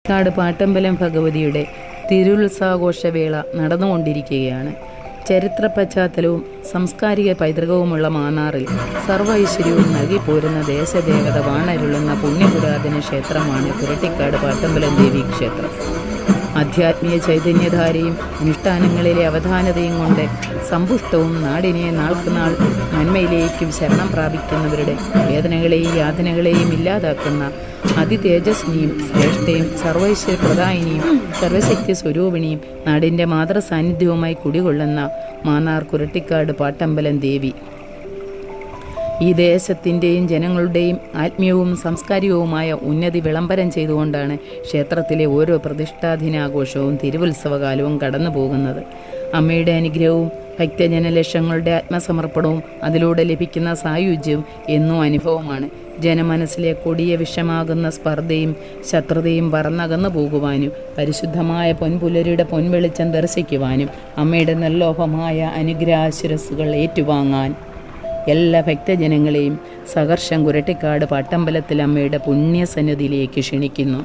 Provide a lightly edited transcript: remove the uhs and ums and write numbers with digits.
കാട് പാട്ടമ്പലം ഭഗവതിയുടെ തിരുത്സാഘോഷവേള നടന്നുകൊണ്ടിരിക്കുകയാണ്. ചരിത്ര പശ്ചാത്തലവും സാംസ്കാരിക പൈതൃകവുമുള്ള മാന്നാറിൽ സർവ്വ ഐശ്വര്യവും നൽകിപ്പോരുന്ന ദേശദേവത വാണരുളുന്ന പുണ്യപുരാതന ക്ഷേത്രമാണ് കുരട്ടിക്കാട് പാട്ടമ്പലം ദേവി ക്ഷേത്രം. ആധ്യാത്മിക ചൈതന്യധാരയും അനുഷ്ഠാനങ്ങളിലെ അവധാനതയും കൊണ്ട് സമ്പുഷ്ടവും നാടിനെ നാൾക്കുനാൾ നന്മയിലേക്കും ശരണം പ്രാപിക്കുന്നവരുടെ വേദനകളെയും യാതനകളെയും ഇല്ലാതാക്കുന്ന അതിതേജസ്വിനിയും ശ്രേഷ്ഠയും സർവൈശ്വര്യപ്രദായിനിയും സർവശക്തി സ്വരൂപിണിയും നാടിൻ്റെ മാതൃസാന്നിധ്യവുമായി കുടികൊള്ളുന്ന മാന്നാർ കുരട്ടിക്കാട് പാട്ടമ്പലം ദേവി ഈ ദേശത്തിൻ്റെയും ജനങ്ങളുടെയും ആത്മീയവും സാംസ്കാരികവുമായ ഉന്നതി വിളംബരം ചെയ്തുകൊണ്ടാണ് ക്ഷേത്രത്തിലെ ഓരോ പ്രതിഷ്ഠാദിനാഘോഷവും തിരുവുത്സവകാലവും കടന്നു പോകുന്നത്. അമ്മയുടെ അനുഗ്രഹവും ഭക്തജനലക്ഷങ്ങളുടെ ആത്മസമർപ്പണവും അതിലൂടെ ലഭിക്കുന്ന സായുജ്യവും എന്നും അനുഭവമാണ്. ജനമനസ്സിലെ കൊടിയ വിഷമാകുന്ന സ്പർദ്ധയും ശത്രുതയും പറന്നകന്നു പോകുവാനും പരിശുദ്ധമായ പൊൻപുലരിയുടെ പൊൻവെളിച്ചം ദർശിക്കുവാനും അമ്മയുടെ നിർലോഭമായ അനുഗ്രഹാശിരസ്സുകൾ ഏറ്റുവാങ്ങാൻ എല്ലാ ഭക്തജനങ്ങളെയും സഹർഷം കുരട്ടിക്കാട് പാട്ടമ്പലത്തിൽ അമ്മയുടെ പുണ്യസന്നിധിയിലേക്ക് ക്ഷണിക്കുന്നു.